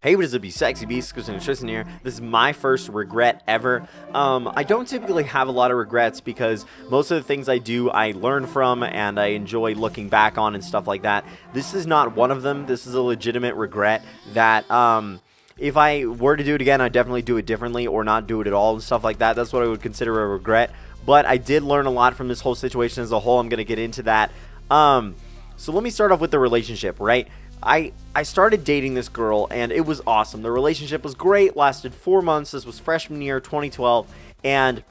Hey, what is up, you sexy beasts? Tristan here. This is my first regret ever. I don't typically have a lot of regrets because most of the things I do, I learn from and I enjoy looking back on and stuff like that. This is not one of them. This is a legitimate regret that, if I were to do it again, I'd definitely do it differently or not do it at all and stuff like that. That's what I would consider a regret. But I did learn a lot from this whole situation as a whole. I'm going to get into that. So let me start off with the relationship, right? I started dating this girl, and it was awesome. The relationship was great, lasted 4 months. This was freshman year, 2012, and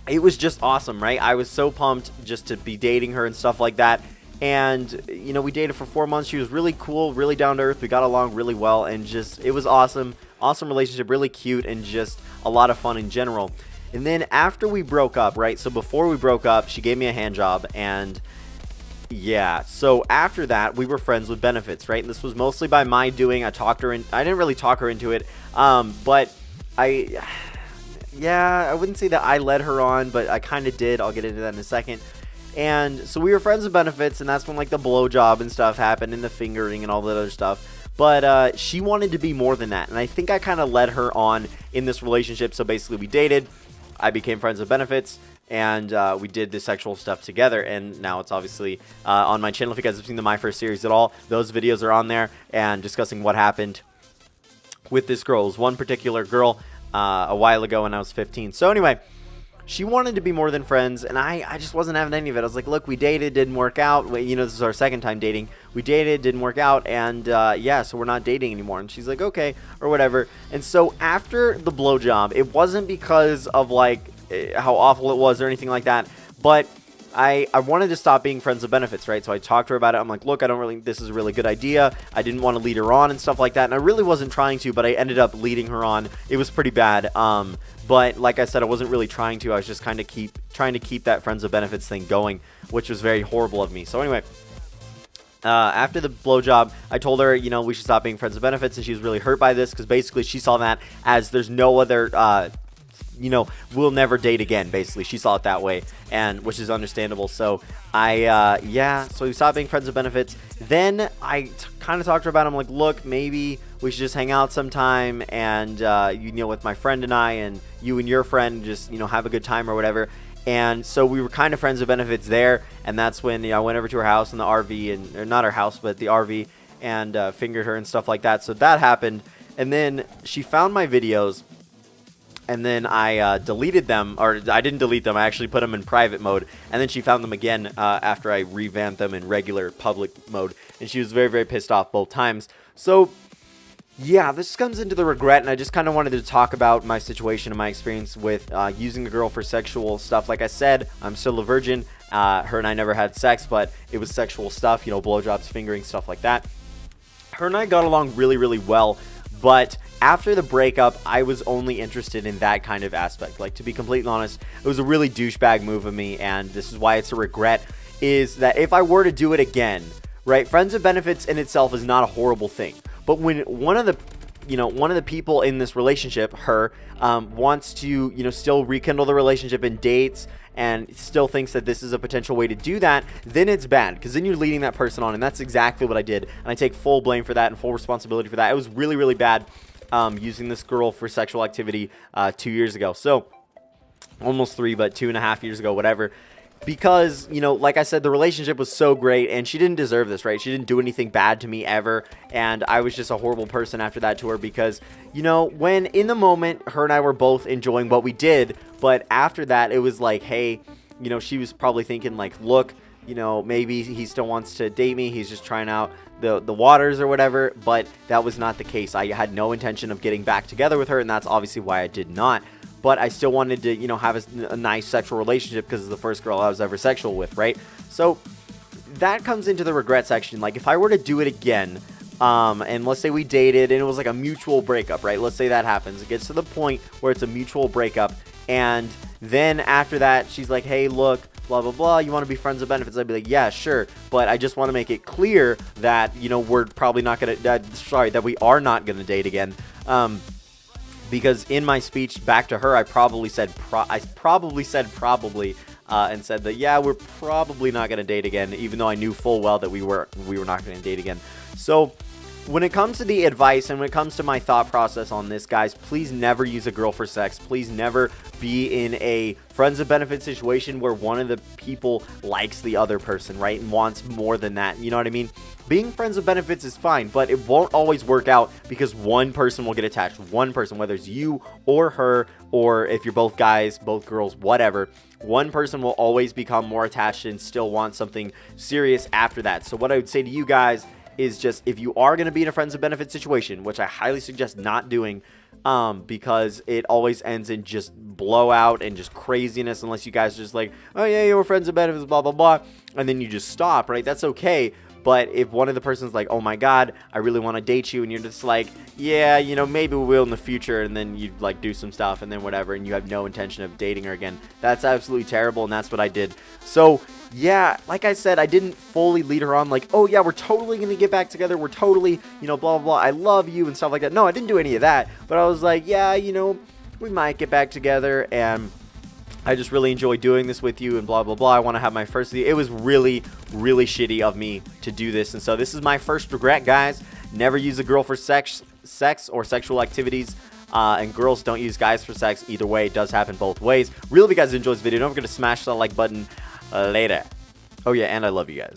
it was just awesome, right? I was so pumped just to be dating her and stuff like that. And, you know, we dated for 4 months. She was really cool, really down to earth. We got along really well, and just, it was awesome. Awesome relationship, really cute, and just a lot of fun in general. And then after we broke up, right? So before we broke up, she gave me a hand job, and yeah, so after that, we were friends with benefits, right? And this was mostly by my doing. I talked her in. I didn't really talk her into it, but I wouldn't say that I led her on, but I kind of did. I'll get into that in a second. And so we were friends with benefits, and that's when like the blowjob and stuff happened, and the fingering and all that other stuff. But she wanted to be more than that, and I think I kind of led her on in this relationship. So basically, we dated. I became friends with benefits. And we did the sexual stuff together, and now it's obviously on my channel. If you guys have seen the My First series at all, those videos are on there and discussing what happened with this girl. It was one particular girl a while ago when I was 15. So anyway, she wanted to be more than friends, and I just wasn't having any of it. I was like, look, we dated, didn't work out. You know, this is our second time dating. We dated, didn't work out, and yeah, so we're not dating anymore. And she's like, okay, or whatever. And so after the blowjob, it wasn't because of like how awful it was or anything like that, but I wanted to stop being friends with benefits, right? So I talked to her about it. I'm like, look, this is a really good idea. I didn't want to lead her on and stuff like that, and I really wasn't trying to, but I ended up leading her on. It was pretty bad, but like I said, I wasn't really trying to. I was just kind of trying to keep that friends with benefits thing going, which was very horrible of me. So anyway, after the blowjob, I told her, you know, we should stop being friends with benefits, and she was really hurt by this because basically she saw that as there's no other you know, we'll never date again. Basically, she saw it that way, and which is understandable. So so we stopped being friends with benefits. Then I kind of talked to her about it. I'm like, look, maybe we should just hang out sometime, and you know, with my friend and I, and you and your friend, just, you know, have a good time or whatever. And so we were kind of friends with benefits there, and that's when, you know, I went over to her house in the RV, and or not her house, but the RV, and fingered her and stuff like that. So that happened, and then she found my videos. And then I deleted them, or I didn't delete them. I actually put them in private mode. And then she found them again after I revamped them in regular public mode. And she was very, very pissed off both times. So, yeah, this comes into the regret. And I just kind of wanted to talk about my situation and my experience with using a girl for sexual stuff. Like I said, I'm still a virgin. Her and I never had sex, but it was sexual stuff. You know, blowjobs, fingering, stuff like that. Her and I got along really, really well. But after the breakup, I was only interested in that kind of aspect. Like, to be completely honest, it was a really douchebag move of me, and this is why it's a regret, is that if I were to do it again, right, friends with benefits in itself is not a horrible thing. But when one of the people in this relationship, her, wants to, you know, still rekindle the relationship and dates, and still thinks that this is a potential way to do that, then it's bad, because then you're leading that person on, and that's exactly what I did, and I take full blame for that and full responsibility for that. It was really, really bad using this girl for sexual activity 2 years ago. So, almost 3, but 2.5 years ago, whatever. Because, you know, like I said, the relationship was so great, and she didn't deserve this, right? She didn't do anything bad to me ever, and I was just a horrible person after that to her because, you know, when in the moment, her and I were both enjoying what we did, but after that, it was like, hey, you know, she was probably thinking like, look, you know, maybe he still wants to date me, he's just trying out the waters or whatever, but that was not the case. I had no intention of getting back together with her, and that's obviously why I did not. But I still wanted to, you know, have a nice sexual relationship because it's the first girl I was ever sexual with, right? So that comes into the regret section. Like, if I were to do it again, and let's say we dated and it was like a mutual breakup, right? Let's say that happens. It gets to the point where it's a mutual breakup, and then after that, she's like, hey, look, blah, blah, blah, you want to be friends with benefits? I'd be like, yeah, sure, but I just want to make it clear that, you know, we're probably not going to, that we are not going to date again. Because in my speech back to her, I probably said probably, and said that, yeah, we're probably not going to date again, even though I knew full well that we were not going to date again. So when it comes to the advice and when it comes to my thought process on this, guys, please never use a girl for sex. Please never be in a friends with benefits situation where one of the people likes the other person, right, and wants more than that. You know what I mean? Being friends with benefits is fine, but it won't always work out because one person will get attached. One person, whether it's you or her, or if you're both guys, both girls, whatever, one person will always become more attached and still want something serious after that. So what I would say to you guys is just, if you are going to be in a friends with benefits situation, which I highly suggest not doing, because it always ends in just blowout and just craziness, unless you guys are just like, oh yeah, we're friends with benefits, blah blah blah, and then you just stop, right? That's okay. But if one of the person's like, oh my god, I really want to date you, and you're just like, yeah, you know, maybe we will in the future, and then you like do some stuff and then whatever, and you have no intention of dating her again, that's absolutely terrible, and that's what I did. So yeah, like I said, I didn't fully lead her on like, oh yeah, we're totally gonna get back together, we're totally, you know, blah blah blah, I love you and stuff like that. No, I didn't do any of that, but I was like, yeah, you know, we might get back together, and I just really enjoy doing this with you, and blah blah blah. I want to have my first. It was really shitty of me to do this, and so this is my first regret, guys. Never use a girl for sex or sexual activities. And girls don't use guys for sex. Either way, it does happen both ways. Really, if you guys enjoyed this video, don't forget to smash that like button. Later. Oh yeah, and I love you guys.